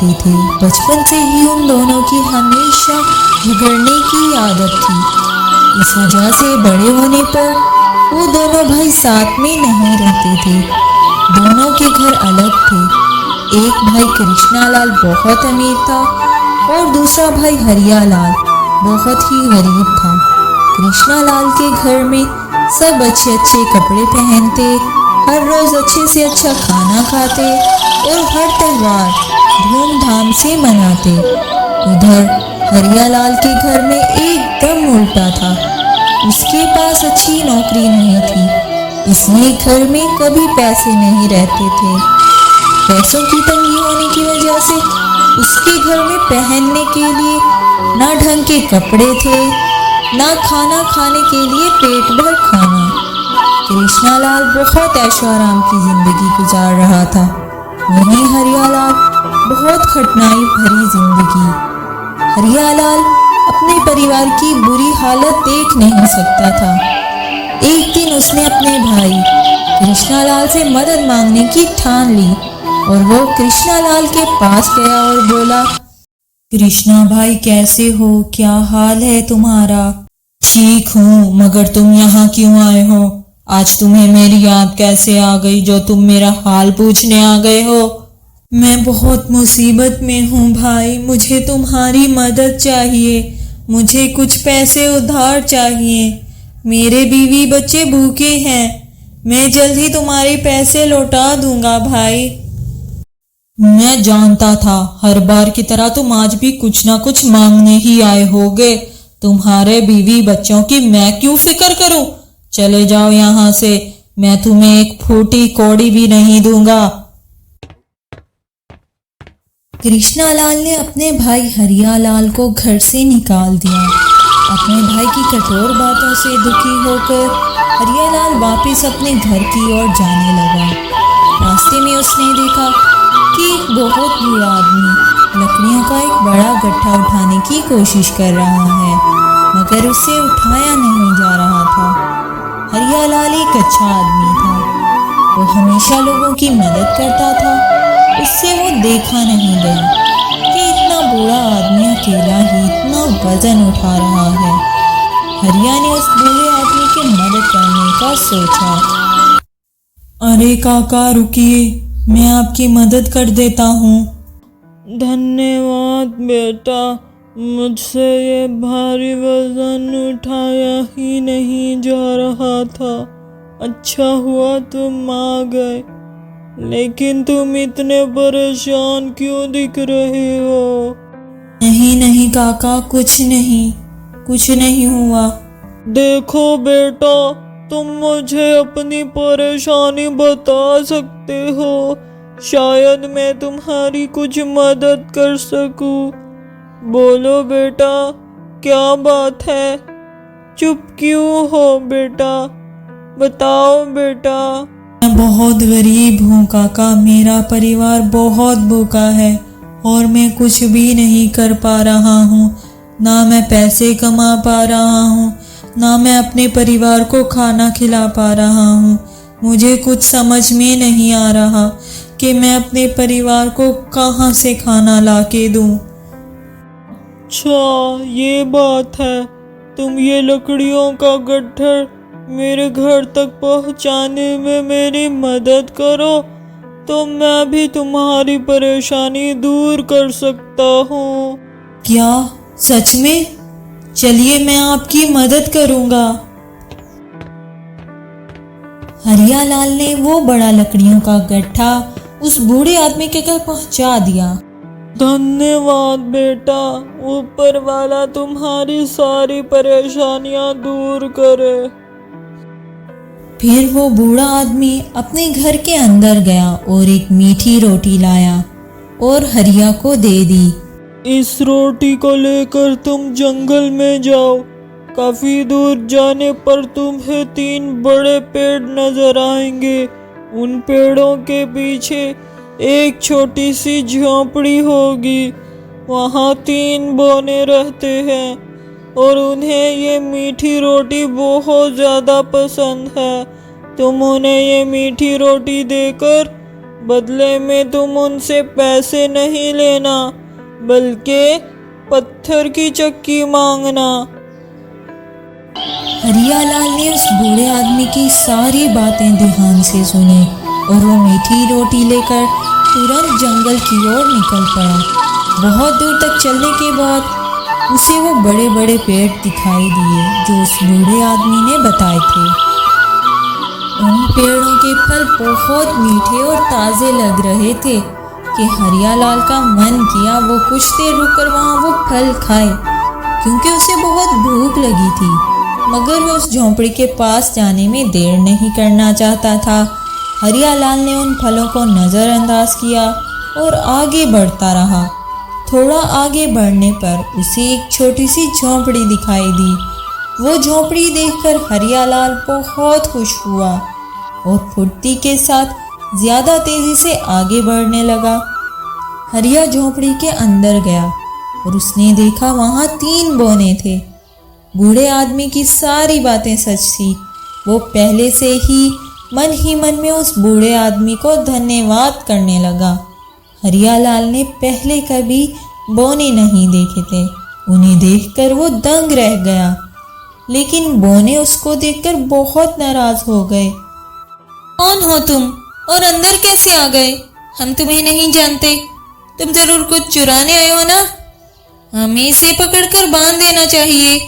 रहते थे। बचपन से ही उन दोनों की हमेशा झगड़ने की आदत थी। इस वजह से बड़े होने पर वो दोनों भाई साथ में नहीं रहते थे। दोनों के घर अलग थे। एक भाई कृष्णालाल बहुत अमीर था और दूसरा भाई हरियालाल बहुत ही गरीब था। कृष्णालाल के घर में सब अच्छे अच्छे कपड़े पहनते, हर रोज अच्छे से अच्छा खाना खाते और हर त्योहार धूमधाम से मनाते। उधर हरियालाल के घर में एकदम उल्टा था। उसके पास अच्छी नौकरी नहीं थी, इसलिए घर में कभी पैसे नहीं रहते थे। पैसों की तंगी होने की वजह से उसके घर में पहनने के लिए ना ढंग के कपड़े थे, ना खाना खाने के लिए पेट भर खाना। कृष्णालाल बहुत ऐशो आराम की जिंदगी गुजार रहा था, वहीं हरियालाल बहुत कठिनाई भरी जिंदगी। हरियालाल अपने परिवार की बुरी हालत देख नहीं सकता था। एक दिन उसने अपने भाई कृष्णालाल से मदद मांगने की ठान ली और वो कृष्णालाल के पास गया और बोला, कृष्णा भाई कैसे हो, क्या हाल है तुम्हारा? ठीक हूँ, मगर तुम यहाँ क्यों आए हो? आज तुम्हें मेरी याद कैसे आ गई जो तुम मेरा हाल पूछने आ गए हो? मैं बहुत मुसीबत में हूँ भाई, मुझे तुम्हारी मदद चाहिए। मुझे कुछ पैसे उधार चाहिए। मेरे बीवी बच्चे भूखे हैं। मैं जल्द ही तुम्हारे पैसे लौटा दूंगा भाई। मैं जानता था हर बार की तरह तुम आज भी कुछ ना कुछ मांगने ही आए होगे। तुम्हारे बीवी बच्चों की मैं क्यों फिक्र करूं? चले जाओ यहाँ से, मैं तुम्हें एक फूटी कौड़ी भी नहीं दूंगा। कृष्णालाल ने अपने भाई हरियालाल को घर से निकाल दिया। अपने भाई की कठोर बातों से दुखी होकर हरियालाल वापस अपने घर की ओर जाने लगा। रास्ते में उसने देखा कि एक बहुत बूढ़ा आदमी लकड़ियों का एक बड़ा गट्ठा उठाने की कोशिश कर रहा है, मगर उसे उठाया नहीं जा रहा था। हरियालाल एक अच्छा आदमी था, वो हमेशा लोगों की मदद करता था। उससे वो देखा नहीं गया कि इतना बूढ़ा आदमी अकेला ही इतना वजन उठा रहा है। हरिया ने उस बूढ़े आदमी की मदद करने का सोचा। अरे काका रुकिए, मैं आपकी मदद कर देता हूँ। धन्यवाद बेटा, मुझसे ये भारी वजन उठाया ही नहीं जा रहा था। अच्छा हुआ तुम आ गए, लेकिन तुम इतने परेशान क्यों दिख रहे हो? नहीं नहीं काका, कुछ नहीं हुआ। देखो बेटा, तुम मुझे अपनी परेशानी बता सकते हो, शायद मैं तुम्हारी कुछ मदद कर सकूं। बोलो बेटा, क्या बात है? चुप क्यों हो बेटा? बताओ बेटा। मैं बहुत गरीब हूँ काका, मेरा परिवार बहुत भूखा है और मैं कुछ भी नहीं कर पा रहा हूँ। ना मैं पैसे कमा पा रहा हूँ, ना मैं अपने परिवार को खाना खिला पा रहा हूँ। मुझे कुछ समझ में नहीं आ रहा कि मैं अपने परिवार को कहाँ से खाना ला के दूँ। अच्छा ये बात है, तुम ये लकड़ियों का गट्ठर मेरे घर तक पहुँचाने में मेरी मदद करो तो मैं भी तुम्हारी परेशानी दूर कर सकता हूँ। क्या सच में? चलिए मैं आपकी मदद करूँगा। हरियालाल ने वो बड़ा लकड़ियों का गट्ठा उस बूढ़े आदमी के घर पहुँचा दिया। धन्यवाद बेटा, ऊपर वाला तुम्हारी सारी परेशानियां दूर करे। फिर वो बूढ़ा आदमी अपने घर के अंदर गया और एक मीठी रोटी लाया और हरिया को दे दी। इस रोटी को लेकर तुम जंगल में जाओ। काफी दूर जाने पर तुम्हें 3 बड़े पेड़ नजर आएंगे। उन पेड़ों के पीछे एक छोटी सी झोंपड़ी होगी। वहाँ 3 बौने रहते हैं और उन्हें ये मीठी रोटी बहुत ज़्यादा पसंद है। तुम उन्हें ये मीठी रोटी देकर बदले में तुम उनसे पैसे नहीं लेना, बल्कि पत्थर की चक्की मांगना। हरियालाल ने उस बूढ़े आदमी की सारी बातें ध्यान से सुनी और वो मीठी रोटी लेकर तुरंत जंगल की ओर निकल पड़ा। बहुत दूर तक चलने के बाद उसे वो बड़े बड़े पेड़ दिखाई दिए जो उस बूढ़े आदमी ने बताए थे। उन पेड़ों के फल बहुत मीठे और ताज़े लग रहे थे कि हरियालाल का मन किया वो कुछ देर रुककर वहाँ वो फल खाए, क्योंकि उसे बहुत भूख लगी थी। मगर वो उस झोंपड़ी के पास जाने में देर नहीं करना चाहता था। हरियालाल ने उन फलों को नज़रअंदाज किया और आगे बढ़ता रहा। थोड़ा आगे बढ़ने पर उसे एक छोटी सी झोंपड़ी दिखाई दी। वो झोंपड़ी देखकर हरियालाल बहुत खुश हुआ और फुर्ती के साथ ज़्यादा तेज़ी से आगे बढ़ने लगा। हरिया झोंपड़ी के अंदर गया और उसने देखा वहाँ 3 बौने थे। बूढ़े आदमी की सारी बातें सच थी। वो पहले से ही मन में उस बूढ़े आदमी को धन्यवाद करने लगा। हरियालाल ने पहले कभी बौने नहीं देखे थे। उन्हें देखकर वो दंग रह गया, लेकिन बौने उसको देखकर बहुत नाराज हो गए। कौन हो तुम और अंदर कैसे आ गए? हम तुम्हें नहीं जानते। तुम जरूर कुछ चुराने आए हो ना? हमें इसे पकड़कर बांध देना चाहिए।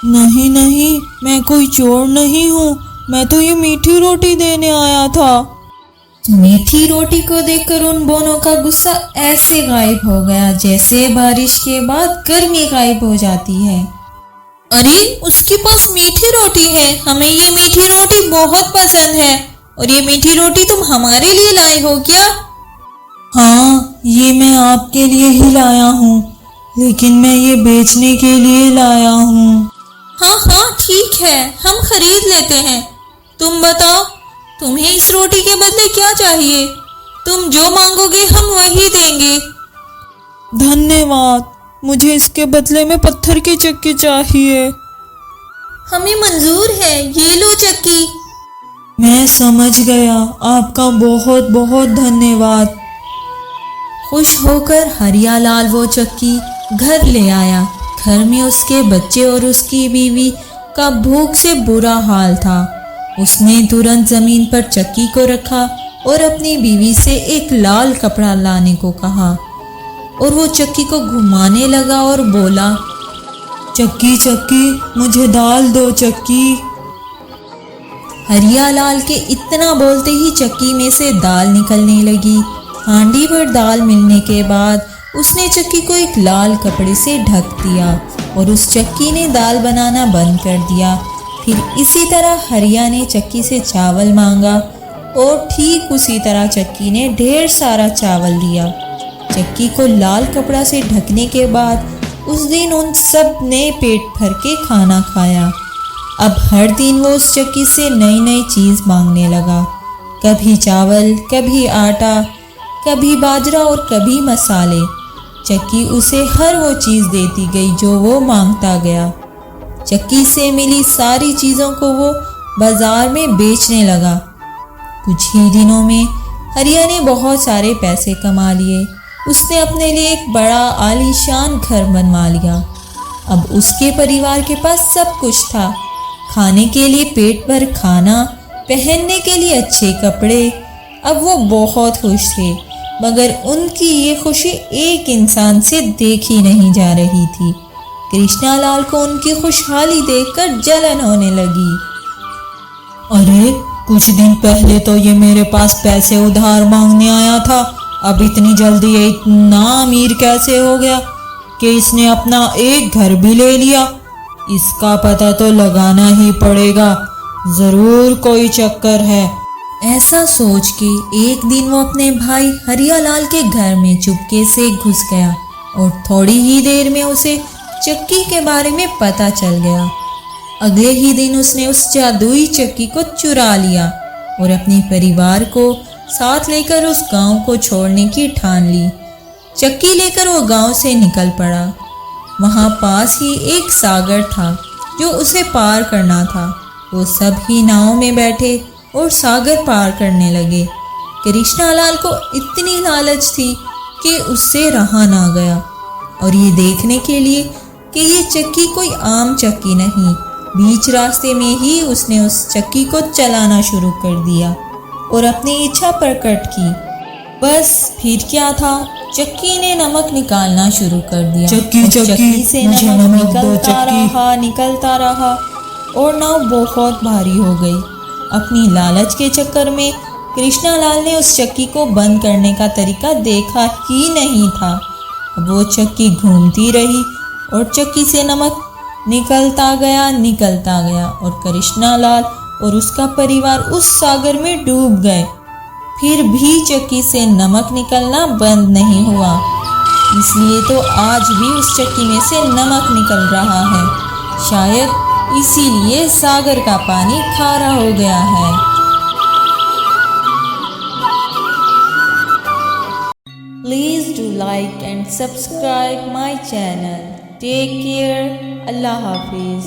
नहीं नहीं, मैं कोई चोर नहीं हूँ। मैं तो ये मीठी रोटी देने आया था। मीठी रोटी को देखकर उन बोनों का गुस्सा ऐसे गायब हो गया जैसे बारिश के बाद गर्मी गायब हो जाती है। अरे, उसके पास मीठी रोटी है। हमें ये मीठी रोटी बहुत पसंद है। और ये मीठी रोटी तुम हमारे लिए लाए हो क्या? हाँ, ये मैं आपके लिए ही लाया हूँ, लेकिन मैं ये बेचने के लिए लाया हूँ। हाँ हाँ, ठीक है, हम खरीद लेते हैं। तुम बताओ, तुम्हें इस रोटी के बदले क्या चाहिए? तुम जो मांगोगे हम वही देंगे। धन्यवाद, मुझे इसके बदले में पत्थर की चक्की चाहिए। हमें मंजूर है, ये लो चक्की। मैं समझ गया, आपका बहुत बहुत धन्यवाद। खुश होकर हरियालाल वो चक्की घर ले आया। घर में उसके बच्चे और उसकी बीवी का भूख से बुरा हाल था। उसने तुरंत जमीन पर चक्की को रखा और अपनी बीवी से एक लाल कपड़ा लाने को कहा और वो चक्की को घुमाने लगा और बोला, चक्की चक्की, मुझे दाल दो चक्की। हरियालाल के इतना बोलते ही चक्की में से दाल निकलने लगी। हांडी भर दाल मिलने के बाद उसने चक्की को एक लाल कपड़े से ढक दिया और उस चक्की ने दाल बनाना बंद कर दिया। फिर इसी तरह हरिया ने चक्की से चावल मांगा और ठीक उसी तरह चक्की ने ढेर सारा चावल दिया। चक्की को लाल कपड़ा से ढकने के बाद उस दिन उन सब ने पेट भर के खाना खाया। अब हर दिन वो उस चक्की से नई नई चीज़ मांगने लगा। कभी चावल, कभी आटा, कभी बाजरा और कभी मसाले। चक्की उसे हर वो चीज़ देती गई जो वो मांगता गया। चक्की से मिली सारी चीज़ों को वो बाजार में बेचने लगा। कुछ ही दिनों में हरिया ने बहुत सारे पैसे कमा लिए। उसने अपने लिए एक बड़ा आलीशान घर बनवा लिया। अब उसके परिवार के पास सब कुछ था, खाने के लिए पेट भर खाना, पहनने के लिए अच्छे कपड़े। अब वो बहुत खुश थे, मगर उनकी ये खुशी एक इंसान से देखी नहीं जा रही थी। कृष्णालाल को उनकी खुशहाली देखकर जलन होने लगी। अरे, कुछ दिन पहले तो ये मेरे पास पैसे उधार मांगने आया था, अब इतनी जल्दी ये इतना अमीर कैसे हो गया कि इसने अपना एक घर भी ले लिया। इसका पता तो लगाना ही पड़ेगा, जरूर कोई चक्कर है। ऐसा सोच के एक दिन वो अपने भाई हरियालाल के घर में चुपके से घुस गया और थोड़ी ही देर में उसे चक्की के बारे में पता चल गया। अगले ही दिन उसने उस जादुई चक्की को चुरा लिया और अपने परिवार को साथ लेकर उस गांव को छोड़ने की ठान ली। चक्की लेकर वो गांव से निकल पड़ा। वहां पास ही एक सागर था जो उसे पार करना था। वो सब ही नाव में बैठे और सागर पार करने लगे। कृष्णालाल को इतनी लालच थी कि उससे रहा ना गया, और ये देखने के लिए कि ये चक्की कोई आम चक्की नहीं, बीच रास्ते में ही उसने उस चक्की को चलाना शुरू कर दिया और अपनी इच्छा प्रकट की। बस फिर क्या था, चक्की ने नमक निकालना शुरू कर दिया। चक्की, और चक्की, चक्की से मुझे नमक नमक दो, निकलता चक्की। रहा निकलता रहा और नाव बहुत भारी हो गई। अपनी लालच के चक्कर में कृष्णालाल ने उस चक्की को बंद करने का तरीका देखा ही नहीं था। अब वो चक्की घूमती रही और चक्की से नमक निकलता गया और कृष्णालाल और उसका परिवार उस सागर में डूब गए। फिर भी चक्की से नमक निकलना बंद नहीं हुआ, इसलिए तो आज भी उस चक्की में से नमक निकल रहा है। शायद इसीलिए सागर का पानी खारा हो गया है। Please do like and subscribe my channel. Take care. Allah Hafiz.